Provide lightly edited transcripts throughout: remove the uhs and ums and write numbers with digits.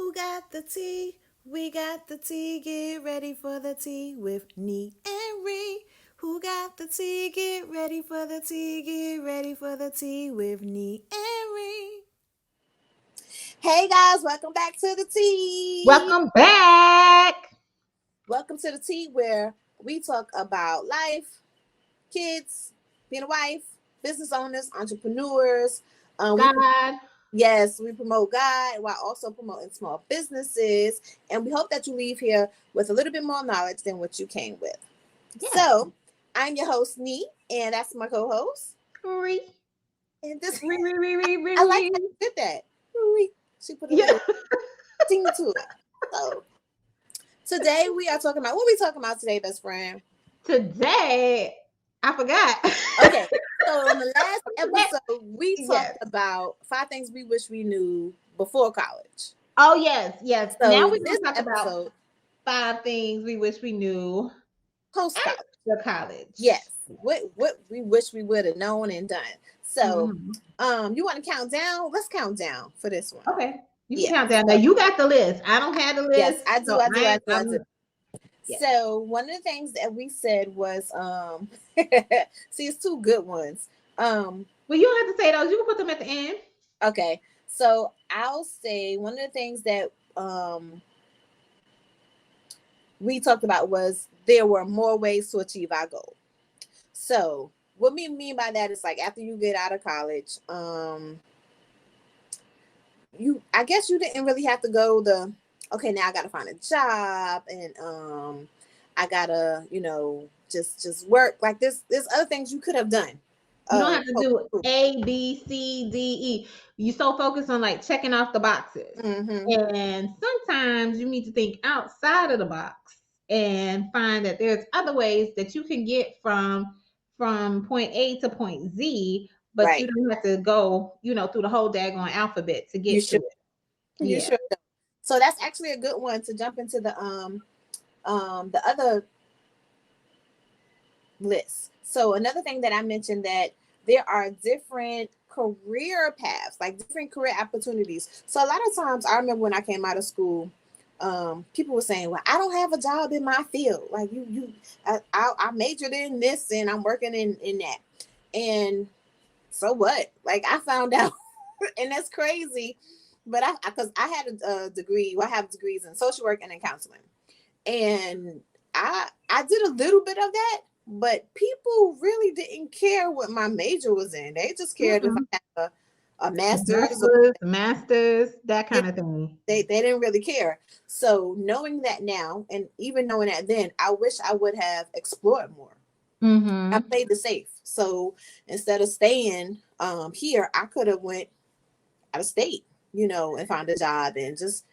Who got the tea? We got the tea. Get ready for the tea with Nee and Ree. Who got the tea? Get ready for the tea. Get ready for the tea with Nee and Ree. Hey guys, welcome back to the tea. Welcome back. Welcome to the tea where we talk about life, kids, being a wife, business owners, entrepreneurs. We God. Yes, we promote God while also promoting small businesses. And we hope that you leave here with a little bit more knowledge than what you came with. Yes. So, I'm your host, Nee, and that's my co host. Ree. And this, Ree, ree, ree, ree, ree, I like ree. how you did that. Ooh, she put a Yeah. little ting to it. So, today we are talking about what we talking about today, best friend? Today, I forgot. Okay, so on the last That- episode, we yes. talked about 5 things we wish we knew before college. Oh, yes. Yes. Now So, we're going this to talk about episode, 5 things we wish we knew post college. after college. Yes. What we wish we would have known and done. So, Mhm. you want to count down? Let's count down for this one. Okay. You can Yeah. count down. Now, So, you got the list. I don't have the yes, list. I do. So I do. I do. I do. I'm, yeah. So, one of the things that we said was, see, it's two good ones. Well, you don't have to say those. You can put them at the end. Okay. So, I'll say one of the things that we talked about was there were more ways to achieve our goal. So, what we mean by that is like after you get out of college, you I guess you didn't really have to go the okay, now I gotta find a job and I gotta, just work. Like there's other things you could have done. You don't have to Oh, do A, B, C, D, E. You so focused on like checking off the boxes. mm-hmm. And sometimes you need to think outside of the box and find that there's other ways that you can get from point A to point Z, but you Right. don't have to go, through the whole daggone alphabet to You get to should it. you Yeah. should so that's actually a good one to jump into the other list. So another thing that I mentioned that there are different career paths, like different career opportunities. So a lot of times I remember when I came out of school, people were saying, well, I don't have a job in my field. Like I majored in this and I'm working in that. And so what? Like I found out, and that's crazy. But because I had a degree, well, I have degrees in social work and in counseling, and I did a little bit of that, but people really didn't care what my major was in. They just cared if Mm-mm. I had a master's or Masters, that yeah, kind of thing. they didn't really care. So knowing that now, and even knowing that then, I wish I would have explored more. I Mm-hmm. played the safe. So instead of staying here, I could have went out of state, and found a job and just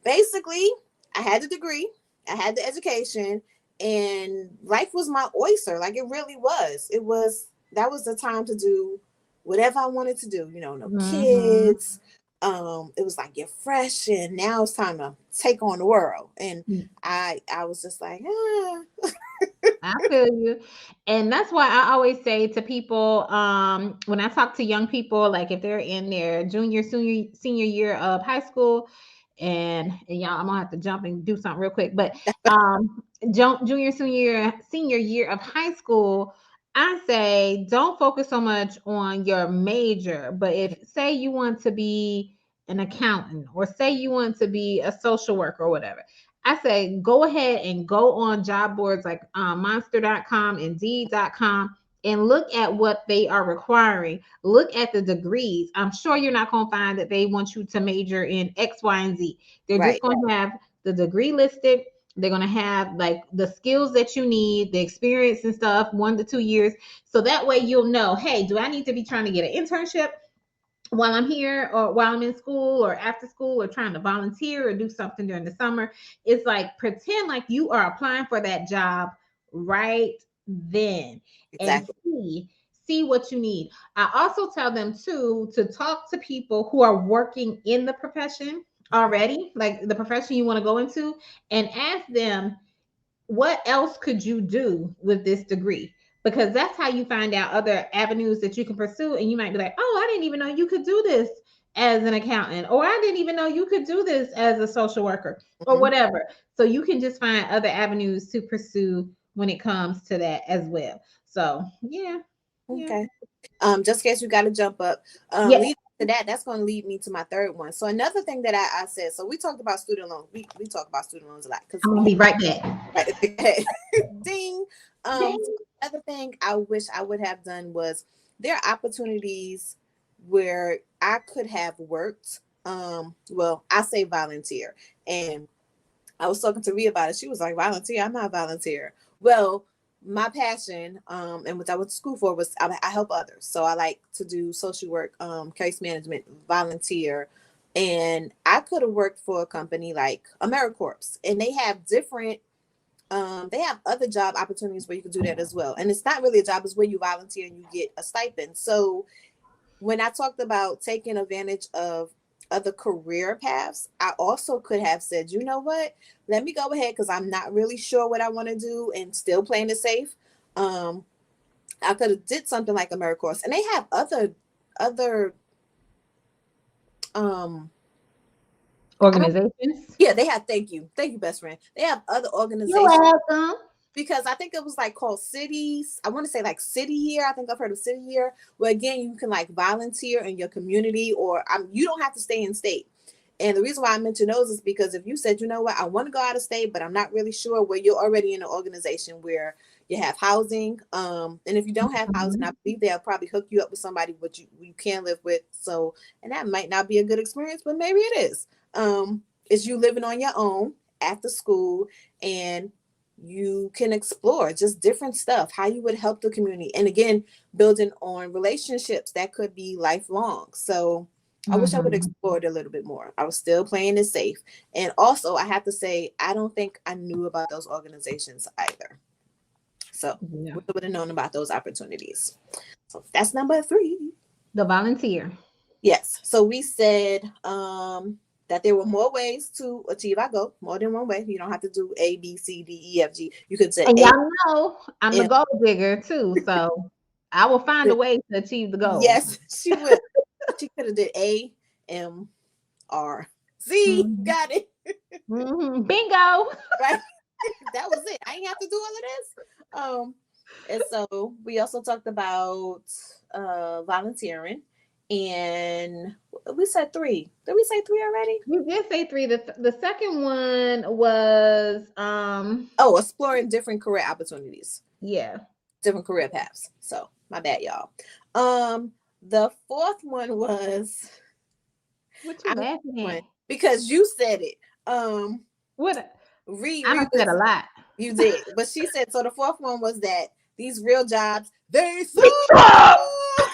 basically I had the degree, I had the education, and life was my oyster. Like it really was. It was that was the time to do whatever I wanted to do, no Mm-hmm. kids. It was like you're fresh and now it's time to take on the world. And I was just like, I feel you. And that's why I always say to people, when I talk to young people, like if they're in their senior year of high school, and y'all, I'm gonna have to jump and do something real quick, but senior year of high school, I say don't focus so much on your major, but if say you want to be an accountant or say you want to be a social worker or whatever, I say go ahead and go on job boards like monster.com, indeed.com, and look at what they are requiring. Look at the degrees. I'm sure you're not going to find that they want you to major in X, Y, and Z. They're just right, going to have the degree listed. They're going to have like the skills that you need, the experience and stuff, 1 to 2 years. So that way you'll know, hey, do I need to be trying to get an internship while I'm here or while I'm in school or after school or trying to volunteer or do something during the summer? It's like pretend like you are applying for that job right then and exactly. see what you need. I also tell them too to talk to people who are working in the profession already, like the profession you want to go into, and ask them what else could you do with this degree? Because that's how you find out other avenues that you can pursue. And you might be like, oh, I didn't even know you could do this. as an accountant, or I didn't even know you could do this as a social worker, or Mhm. whatever. So you can just find other avenues to pursue when it comes to that as well. So yeah, yeah, Okay. Just in case you got to jump up. yeah. Lead to that. That's going to lead me to my third one. So another thing that I said. So we talked about student loans. We talk about student loans a lot because I'm gonna we be right back. right. Ding. Dang. Another thing I wish I would have done was there are opportunities where I could have worked. Well, I say volunteer, and I was talking to Rhea about it. She was like, volunteer? I'm not volunteer. Well, my passion, and what I went to school for was I help others. So I like to do social work, case management, volunteer. And I could have worked for a company like AmeriCorps, and they have different they have other job opportunities where you can do that as well. And it's not really a job, it's where you volunteer and you get a stipend. So when I talked about taking advantage of other career paths, I also could have said, you know what, let me go ahead because I'm not really sure what I want to do and still playing it safe. Um, I could have did something like AmeriCorps, and they have other um I don't Organizations. yeah, they have thank you, best friend. They have other You're organizations welcome. because I think it was like called cities. I want to say like City Year. I think I've heard of City Year, where again you can like volunteer in your community, or you don't have to stay in state. And the reason why I mention those is because if you said, you know what, I want to go out of state, but I'm not really sure, where you're already in an organization where you have housing. And if you don't have housing, I Mhm. believe they'll probably hook you up with somebody what you can live with. So, and that might not be a good experience, but maybe it is. Is you living on your own after school, and you can explore just different stuff, how you would help the community. And again, building on relationships that could be lifelong. So I wish I would Mhm. explore it a little bit more. I was still playing it safe. And also, I have to say, I don't think I knew about those organizations either. So Yeah. would have known about those opportunities. So that's number three. The volunteer. Yes. So we said that there were more ways to achieve our goal, more than one way. You don't have to do A, B, C, D, E, F, G. You could say And A, y'all know I'm the M. goal digger too, so I will find a way to achieve the goal. Yes, she will. She could have did A, M, R. See, Mhm. got it. Mhm. Bingo. Right. That was it. I ain't have to do all of this. And so we also talked about volunteering, and we said three. Did we say three already? You did say three. The second one was Oh, exploring different career opportunities, yeah. different career paths. So my bad, y'all. The fourth one was What I you like laughing this one at? because you said it. What Read I read done said a was lot. you did, but she said so. The fourth one was that these real jobs they suck. They suck.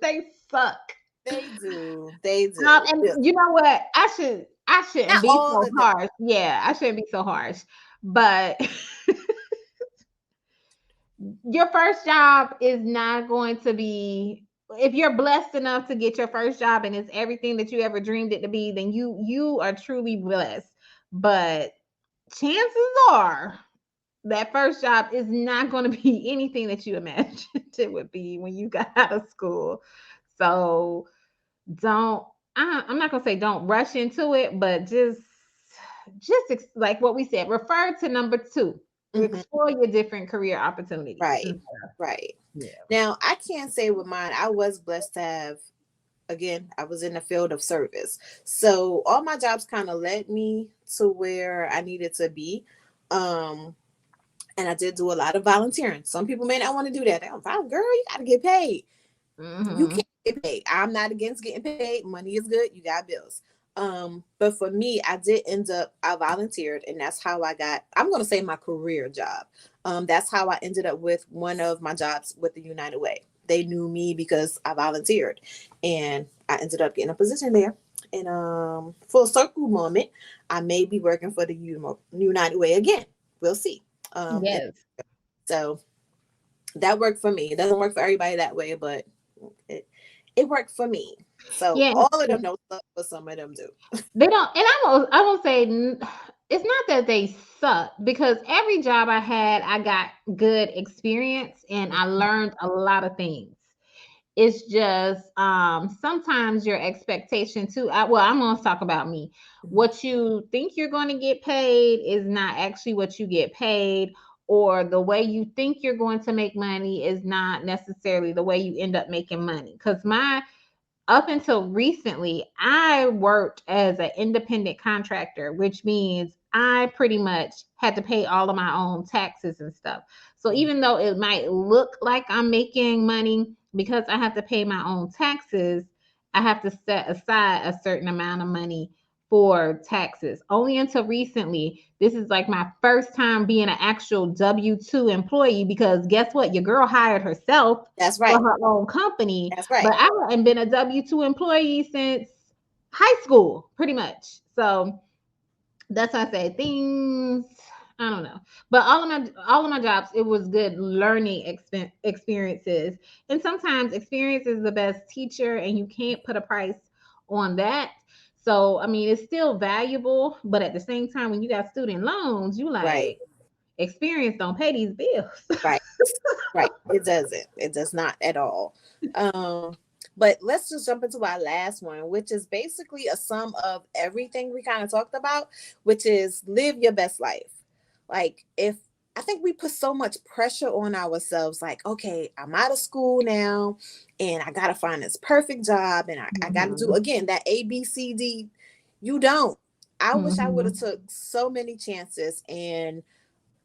They suck. They do. They do. Yeah. And you know what? I shouldn't Not be all so the jobs. harsh. Yeah, I shouldn't be so harsh. But your first job is not going to be, if you're blessed enough to get your first job and it's everything that you ever dreamed it to be, then you are truly blessed. But chances are that first job is not going to be anything that you imagined it would be when you got out of school. So don't I'm not gonna say don't rush into it, but like what we said, refer to number two. Mhm. Explore your different career opportunities. Right. Right. Yeah. Now I can't say with mine. I was blessed to have. Again, I was in the field of service, so all my jobs kind of led me to where I needed to be. Um, and I did do a lot of volunteering. Some people may not want to do that. They're like, girl, you got to get paid. You Hmm. can't get paid. I'm not against getting paid. Money is good. You got bills. But for me, I volunteered, and that's how I got, I'm gonna say, my career job. That's how I ended up with one of my jobs with the United Way. They knew me because I volunteered, and I ended up getting a position there. And full circle moment, I may be working for the United Way again. We'll see. And Yes. so that worked for me. It doesn't work for everybody that way, but it it worked for me. So Yeah. all of them know stuff, but some of them do. They don't, and I won't say it's not that they suck, because every job I had, I got good experience and I learned a lot of things. It's just sometimes your expectation too. I'm going to talk about me. Mhm. What you think you're going to get paid is not actually what you get paid, or the way you think you're going to make money is not necessarily the way you end up making money. Because my up until recently, I worked as an independent contractor, which means I pretty much had to pay all of my own taxes and stuff. So even though it might look like I'm making money, because I have to pay my own taxes, I have to set aside a certain amount of money for taxes. Only until recently, this is like my first time being an actual W-2 employee, because guess what? Your girl hired herself That's for right. her own company, That's right. but I haven't been a W-2 employee since high school, pretty much. So that's why I say things. I don't know, but all of my jobs, it was good learning experiences, and sometimes experience is the best teacher, and you can't put a price on that. So I mean, it's still valuable, but at the same time, when you got student loans, you Right. like experience don't pay these bills. Right. Right. It doesn't. It does not at all. Um, but let's just jump into our last one, which is basically a sum of everything we kind of talked about, which is live your best life. Like, if I think we put so much pressure on ourselves, like, okay, I'm out of school now and I got to find this perfect job and I got to do Mhm. again that ABCD. You don't. I wish I would have Mhm. took so many chances and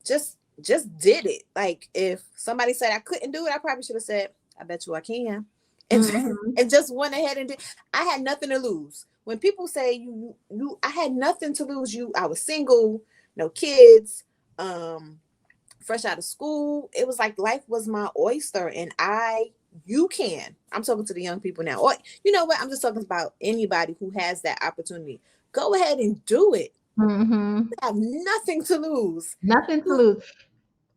just did it. Like, if somebody said I couldn't do it, I probably should have said, I bet you I can. And Mhm. and just went ahead and did. I had nothing to lose. When people say I had nothing to lose. I was single, no kids, fresh out of school. It was like life was my oyster, and you can. I'm talking to the young people now. Or you know what? I'm just talking about anybody who has that opportunity. Go ahead and do it. Mhm. You have nothing to lose. Nothing to lose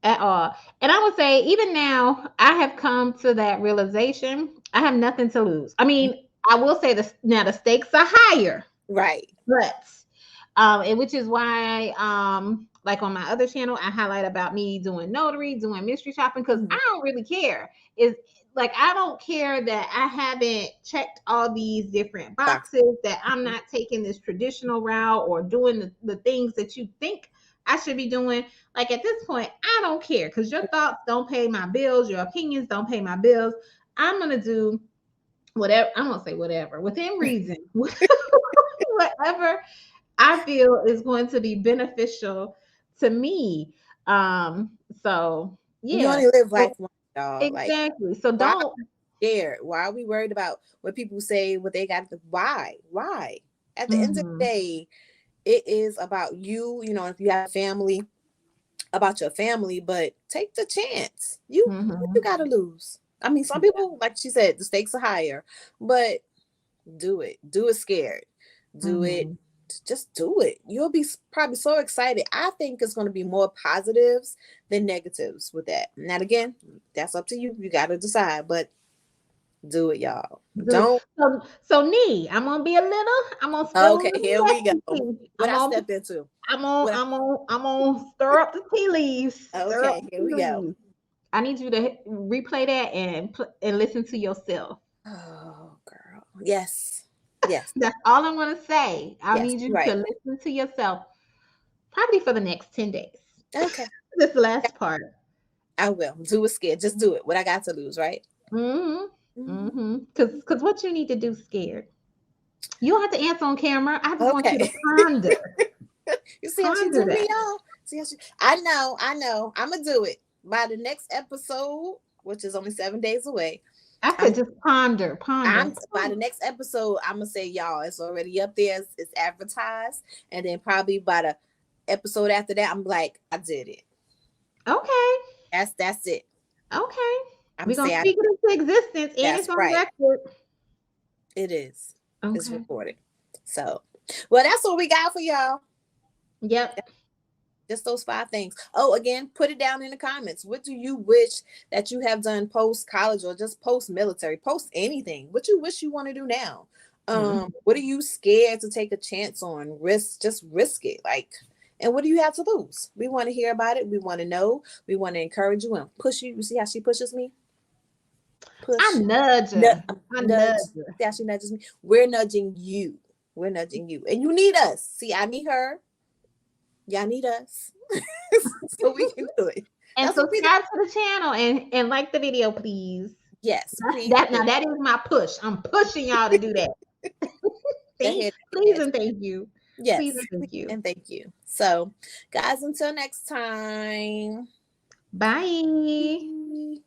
at all. And I would say, even now, I have come to that realization. I have nothing to lose. I mean, I will say this now: the stakes are higher, Right. but and which is why like on my other channel, I highlight about me doing notary, doing mystery shopping, because Mhm. I don't really care. Is like, I don't care that I haven't checked all these different Box. boxes, that I'm not taking this traditional route or doing the things that you think I should be doing. Like, at this point, I don't care, because your thoughts don't pay my bills, your opinions don't pay my bills. I'm gonna do whatever. I'm gonna say whatever within reason. Whatever I feel is going to be beneficial to me. So You yeah. only live So life once, y'all. Like, exactly. So why are don't. we scared? Why are we worried about what people say, what they got to why? Why? At the end of the Mhm, day, it is about you, if you have a family, about your family, but take the chance. What you mhm. gotta lose? I mean, some Yeah. people, like she said, the stakes are higher, but do it. Do it scared. Do it. Mhm. Just do it. You'll be probably so excited. I think it's going to be more positives than negatives with that. Now, again, that's up to you. You got to decide, but do it, y'all. Do it. Don't. So me, I'm gonna be a little. I'm gonna spill a Okay, little here we go. messy. What I step into. What I'm gonna stir up the tea leaves. Stir up Okay, the here tea we go. leaves. I need you to replay that and listen to yourself. Oh, girl. Yes. Yes. That's all I'm gonna say. I Yes. need you You're to right. listen to yourself, probably for the next 10 days. Okay. This last part. I will. Do it scared. Just do it. What I got to lose, right? Mm-hmm. Mhm. Mm-hmm. Cause what you need to do scared. You don't have to answer on camera. I just want you to Okay. ponder. You see how she Ponder do me, that. y'all? See how she I know, I know. I'ma do it. By the next episode, which is only 7 days away. I I'm said just ponder, ponder. I'm by the next episode, I'm gonna say, y'all, it's already up there, it's advertised, and then probably by the episode after that, I'm like, I did it. Okay. That's it. Okay. I'm We're gonna saying speak it into existence, and that's it's on right. record. It is. It's Okay. recorded. So, well, that's what we got for y'all. Yep. Just those 5 things. Oh, again, put it down in the comments. What do you wish that you have done post college or just post military? Post anything. What you wish you want to do now? Mhm. What are you scared to take a chance on? Just risk it. Like, and what do you have to lose? We want to hear about it. We want to know. We want to encourage you and push you. You see how she pushes me? I Push. nudge her. I Nudge. nudge her. Yeah, she nudges me. We're nudging you. We're nudging you. And you need us. See, I need her. Y'all need us. So we can do it. And That's what we do. subscribe to the channel and like the video, please. Yes, please. Now that is my push. I'm pushing y'all to do that. Please and thank you. Yes, Please and thank you. and thank you. So, guys, until next time. Bye. Bye.